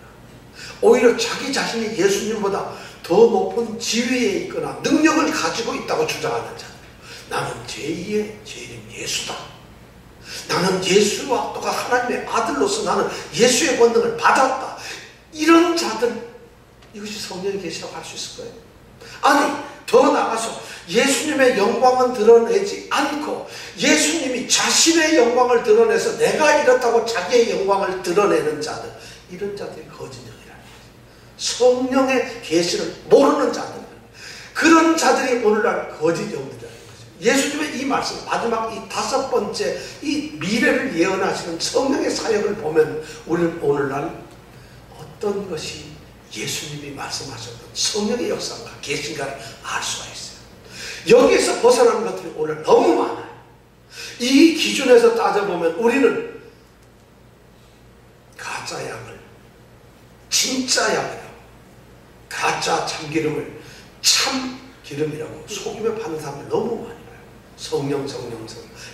오히려 자기 자신이 예수님보다 더 높은 지위에 있거나 능력을 가지고 있다고 주장하는 자들, 나는 제2의 제일인 예수다, 나는 예수와 또한 하나님의 아들로서 나는 예수의 권능을 받았다, 이런 자들, 이것이 성령의 계시라고 할 수 있을 거예요? 아니, 더 나아가서 예수님의 영광은 드러내지 않고 예수님이 자신의 영광을 드러내서 내가 이렇다고 자기의 영광을 드러내는 자들, 이런 자들이 거짓영이라는 거예요. 성령의 계시를 모르는 자들, 그런 자들이 오늘날 거짓영들이라는 거죠. 예수님의 이 말씀, 마지막 이 5번째 이 미래를 예언하시는 성령의 사역을 보면 우리는 오늘날 어떤 것이 예수님이 말씀하셨던 성령의 역사가 계신가를 알 수가 있어요. 여기에서 벗어나는 것들이 오늘 너무 많아요. 이 기준에서 따져보면 우리는 가짜 양을 진짜 양이라고, 가짜 참기름을 참기름이라고 속임에 파는 사람들 너무 많이 봐요. 성령.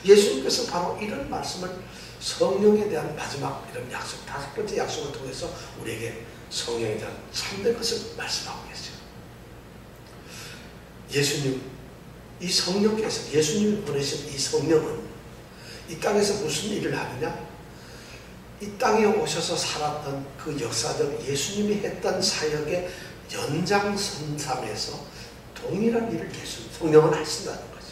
예수님께서 바로 이런 말씀을 성령에 대한 마지막 이런 약속, 5번째 약속을 통해서 우리에게 성령에 대한 참된 것을 말씀하고 계세요. 예수님, 이 성령께서, 예수님이 보내신 이 성령은 이 땅에서 무슨 일을 하느냐? 이 땅에 오셔서 살았던 그 역사적 예수님이 했던 사역의 연장선상에서 동일한 일을 성령은 하신다는 거죠.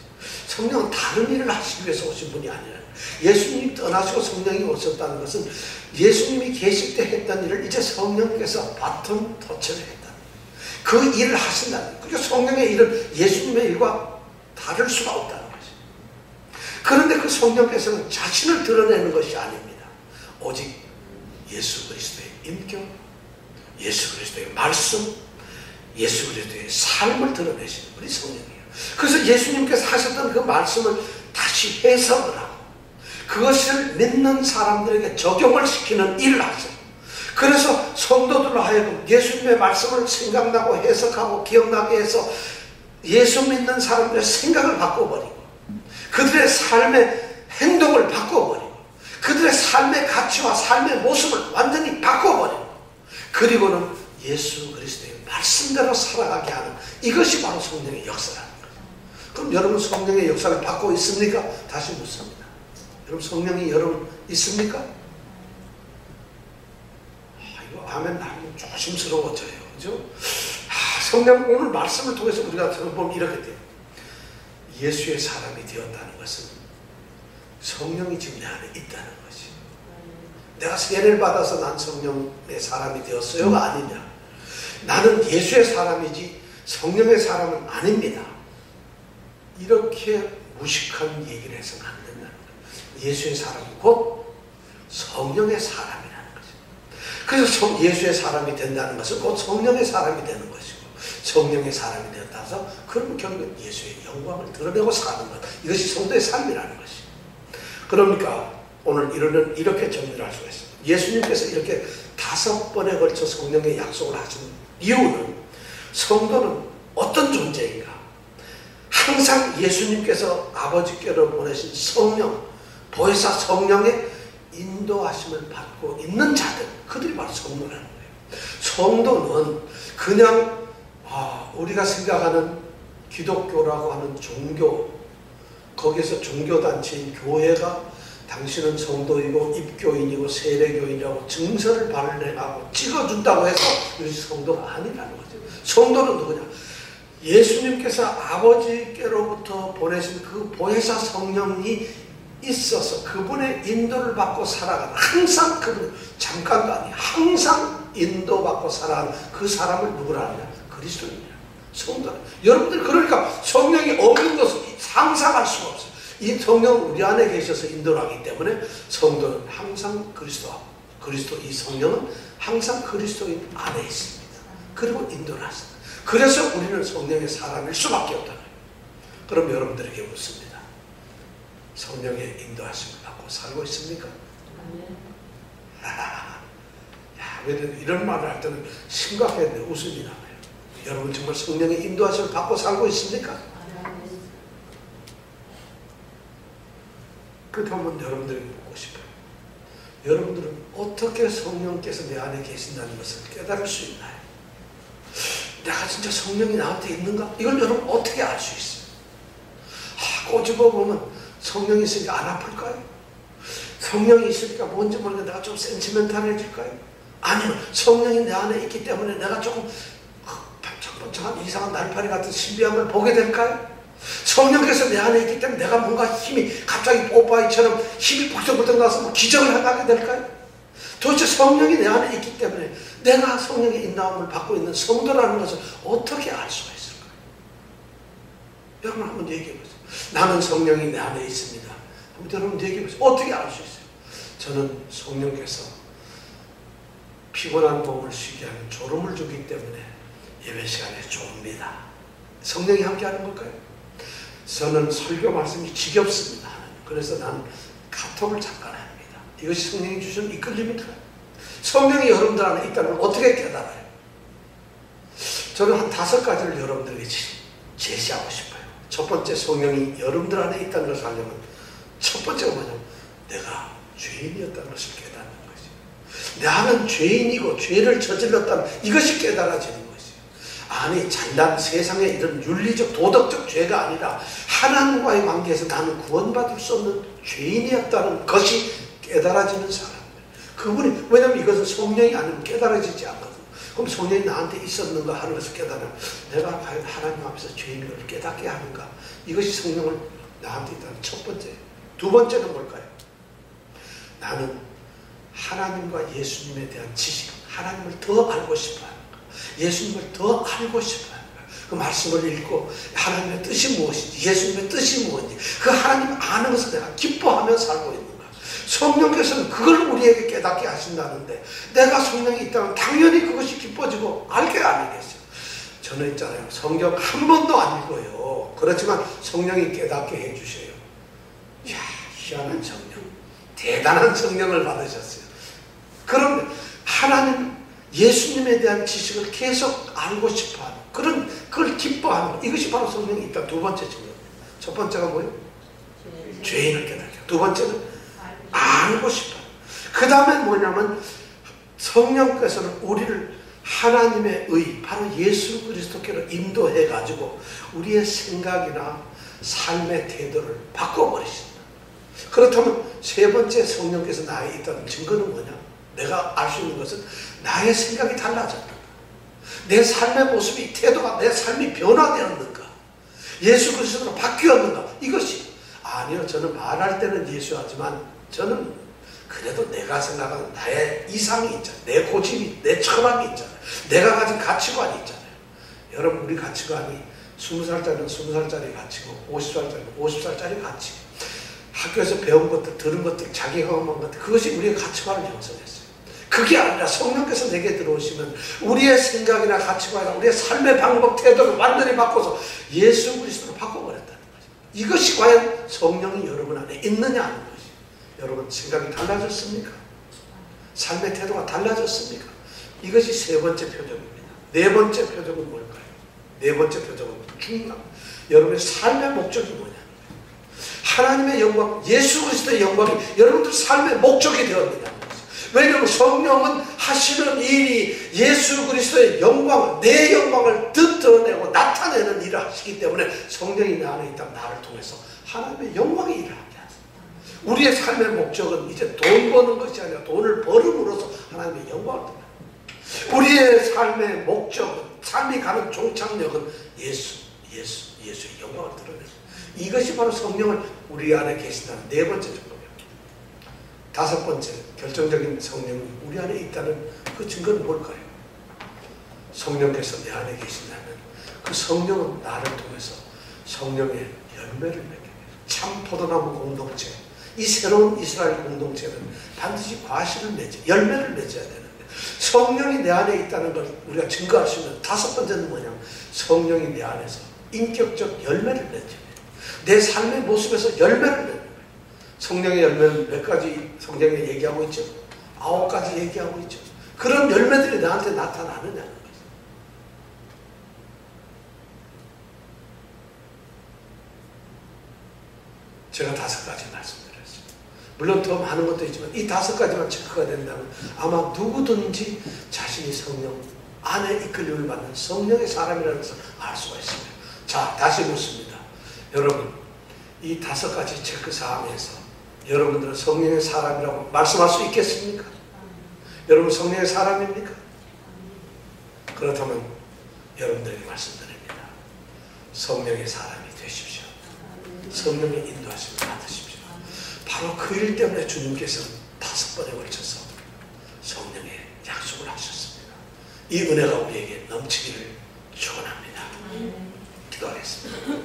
성령은 다른 일을 하시기 위해서 오신 분이 아니라, 예수님이 떠나시고 성령이 오셨다는 것은 예수님이 계실 때 했던 일을 이제 성령께서 바톤 터치를 했다. 그 일을 하신다는 거예요. 그리고 성령의 일은 예수님의 일과 다를 수가 없다는 거죠. 그런데 그 성령께서는 자신을 드러내는 것이 아닙니다. 오직 예수 그리스도의 인격, 예수 그리스도의 말씀, 예수 그리스도의 삶을 드러내시는 분이 성령이에요. 그래서 예수님께서 하셨던 그 말씀을 다시 해석을 하고 그것을 믿는 사람들에게 적용을 시키는 일을 하세요. 그래서 성도들로 하여금 예수님의 말씀을 생각나고 해석하고 기억나게 해서 예수 믿는 사람들의 생각을 바꿔버리고 그들의 삶의 행동을 바꿔버리고 그들의 삶의 가치와 삶의 모습을 완전히 바꿔버리고 그리고는 예수 그리스도의 말씀대로 살아가게 하는, 이것이 바로 성령의 역사라는 거예요. 그럼 여러분 성령의 역사를 받고 있습니까? 다시 묻습니다. 여러분 성령이 여러분 있습니까? 이거 하면 나는 조심스러워져요. 그죠? 성령, 오늘 말씀을 통해서 우리가 들어보면 이렇게 돼요. 예수의 사람이 되었다는 것은 성령이 지금 내 안에 있다는 것이. 내가 세례를 받아서 난 성령의 사람이 되었어요가 아니냐. 나는 예수의 사람이지 성령의 사람은 아닙니다. 이렇게 무식한 얘기를 해서는 안 된다는 거예요. 예수의 사람은 곧 성령의 사람이라는 거죠. 그래서 예수의 사람이 된다는 것은 곧 성령의 사람이 되는 것이고, 성령의 사람이 되었다 해서 그러면 결국 예수의 영광을 드러내고 사는 것, 이것이 성도의 삶이라는 것이죠. 그러니까 오늘 이렇게 정리를 할 수가 있습니다. 예수님께서 이렇게 5번에 걸쳐 성령의 약속을 하시는 이유는 성도는 어떤 존재인가? 항상 예수님께서 아버지께로 보내신 성령, 보혜사 성령의 인도하심을 받고 있는 자들, 그들이 바로 성도라는 거예요. 성도는 그냥 우리가 생각하는 기독교라고 하는 종교, 거기서 종교단체인 교회가 당신은 성도이고 입교인이고 세례교인이라고 증서를 발행하고 찍어준다고 해서 이것이 성도가 아니라는 거죠. 성도는 누구냐? 예수님께서 아버지께로부터 보내신 그 보혜사 성령이 있어서 그분의 인도를 받고 살아가는, 항상 그분, 잠깐도 아니에요, 항상 인도받고 살아가는 그 사람을 누구라 하냐? 그리스도인이야. 성도는. 여러분들 그러니까 성령이 없는 것을 상상할 수가 없어요. 이 성령은 우리 안에 계셔서 인도를 하기 때문에 성도는 항상 그리스도 이 성령은 항상 그리스도인 안에 있습니다. 그리고 인도를 하십니다. 그래서 우리는 성령의 사람일 수밖에 없다는 거예요. 그럼 여러분들에게 묻습니다. 성령의 인도하심을 받고 살고 있습니까? 왜 이런 말을 할 때는 심각했는데 웃음이 나와요. 여러분 정말 성령의 인도하심을 받고 살고 있습니까? 그렇다면 여러분들에게 묻고 싶어요. 여러분들은 어떻게 성령께서 내 안에 계신다는 것을 깨달을 수 있나요? 내가 진짜 성령이 나한테 있는가? 이걸 여러분 어떻게 알 수 있어요? 꼬집어 보면 성령이 있으니까 안 아플까요? 성령이 있으니까 뭔지 모르겠는데 내가 좀 센티멘탈해질까요? 아니면 성령이 내 안에 있기 때문에 내가 조금 반짝반짝한 이상한 날파리 같은 신비함을 보게 될까요? 성령께서 내 안에 있기 때문에 내가 뭔가 힘이 갑자기 뽀빠이처럼 힘이 벌떡벌떡 나서 뭐 기적을 하게 될까요? 도대체 성령이 내 안에 있기 때문에 내가 성령의 인도함을 받고 있는 성도라는 것을 어떻게 알 수가 있을까요? 여러분 한번 얘기해 보세요. 나는 성령이 내 안에 있습니다. 한번 여러분 얘기해 보세요. 어떻게 알 수 있어요? 저는 성령께서 피곤한 몸을 쉬게 하는 졸음을 주기 때문에 예배 시간에 좁니다. 성령이 함께하는 걸까요? 저는 설교 말씀이 지겹습니다. 그래서 나는 카톡을 잠깐 합니다. 이것이 성령이 주신 이끌림입니까? 성령이 여러분들 안에 있다는 걸 어떻게 깨달아요? 저는 한 5가지를 여러분들에게 제시하고 싶어요. 첫 번째, 성령이 여러분들 안에 있다는 것을 알려면 첫 번째가 뭐냐면 내가 죄인이었다는 것을 깨닫는 것이에요. 나는 죄인이고 죄를 저질렀다는 이것이 깨달아지는 것이에요. 아니 잘난 세상에 이런 윤리적 도덕적 죄가 아니라 하나님과의 관계에서 나는 구원받을 수 없는 죄인이었다는 것이 깨달아지는 사람. 그분이, 왜냐하면 이것은 성령이 아니면 깨달아지지 않거든. 그럼 성령이 나한테 있었는가 하는 것을 깨달으면 내가 과연 하나님 앞에서 죄인인 걸 깨닫게 하는가? 이것이 성령을 나한테 있다는 첫 번째. 두 번째는 뭘까요? 나는 하나님과 예수님에 대한 지식, 하나님을 더 알고 싶어요. 예수님을 더 알고 싶어요. 그 말씀을 읽고 하나님의 뜻이 무엇인지, 예수님의 뜻이 무엇인지, 그 하나님 아는 것을 내가 기뻐하며 살고 있는가. 성령께서는 그걸 우리에게 깨닫게 하신다는데 내가 성령이 있다면 당연히 그것이 기뻐지고 알게 아니겠어요. 저는 있잖아요. 성경 한 번도 안 읽어요. 그렇지만 성령이 깨닫게 해주셔요. 이야, 희한한 성령. 대단한 성령을 받으셨어요. 그런데 하나님, 예수님에 대한 지식을 계속 알고 싶어하는 그걸 기뻐하는 것. 이것이 바로 성령이 있다. 두 번째 증명. 첫 번째가 뭐예요? 죄인을 깨닫게. 두 번째는 알고 싶어요. 그 다음에 뭐냐면 성령께서는 우리를 하나님의 의, 바로 예수 그리스도께로 인도해 가지고 우리의 생각이나 삶의 태도를 바꿔버리신다. 그렇다면 세 번째 성령께서 나에 있다는 증거는 뭐냐? 내가 알 수 있는 것은 나의 생각이 달라졌다. 내 삶의 모습이, 태도가, 내 삶이 변화되었는가? 예수 그리스도로 바뀌었는가? 이것이 아니요. 저는 말할 때는 예수하지만 저는 그래도 내가 생각하는 나의 이상이 있잖아요. 내 고집이, 내 철학이 있잖아요. 내가 가진 가치관이 있잖아요. 여러분 우리 가치관이 20살짜리는 20살짜리 가치고 50살짜리는 50살짜리 가치. 학교에서 배운 것들, 들은 것들, 자기 경험한 것들, 그것이 우리의 가치관을 형성했어요. 그게 아니라 성령께서 내게 들어오시면 우리의 생각이나 가치관이나 우리의 삶의 방법, 태도를 완전히 바꿔서 예수 그리스도로 바꿔버렸다는 거죠. 이것이 과연 성령이 여러분 안에 있느냐 하는 거죠. 여러분 생각이 달라졌습니까? 삶의 태도가 달라졌습니까? 이것이 세 번째 표적입니다. 네 번째 표적은 뭘까요? 네 번째 표적은 중요합니다. 여러분의 삶의 목적이 뭐냐? 하나님의 영광, 예수 그리스도의 영광이 여러분들 삶의 목적이 되었느냐? 왜냐하면 성령은 하시는 일이 예수 그리스도의 영광, 내 영광을 드러내고 나타내는 일을 하시기 때문에 성령이 내 안에 있다면 나를 통해서 하나님의 영광의 일을 하게 하십니다. 우리의 삶의 목적은 이제 돈 버는 것이 아니라 돈을 벌음으로써 하나님의 영광을 드러냅니다. 우리의 삶의 목적은, 삶이 가는 종착역은 예수의 영광을 드러내는, 이것이 바로 성령을 우리 안에 계신다는 네 번째 증거입니다. 다섯 번째 결정적인 성령이 우리 안에 있다는 그 증거는 뭘까요? 성령께서 내 안에 계신다면 그 성령은 나를 통해서 성령의 열매를 맺게 됩니다. 참 포도나무 공동체, 이 새로운 이스라엘 공동체는 반드시 과실을 열매를 맺어야 되는데, 성령이 내 안에 있다는 걸 우리가 증거할 수 있는 다섯 번째는 뭐냐면 성령이 내 안에서 인격적 열매를 맺어요. 내 삶의 모습에서 열매를 맺는 거예요. 성령의 열매는 몇 가지 성경에 얘기하고 있죠? 9가지 얘기하고 있죠. 그런 열매들이 나한테 나타나느냐는 거죠. 제가 5가지 말씀드렸어요. 물론 더 많은 것도 있지만 이 5가지만 체크가 된다면 아마 누구든지 자신이 성령 안에 이끌림을 받는 성령의 사람이라는 것을 알 수가 있습니다. 자, 다시 묻습니다. 여러분, 이 5가지 체크사항에서 여러분들은 성령의 사람이라고 말씀할 수 있겠습니까? 여러분 성령의 사람입니까? 그렇다면 여러분들에게 말씀드립니다. 성령의 사람이 되십시오. 성령의 인도하심을 받으십시오. 바로 그 일 때문에 주님께서는 5번에 걸쳐서 성령의 약속을 하셨습니다. 이 은혜가 우리에게 넘치기를 축원합니다. 기도하겠습니다.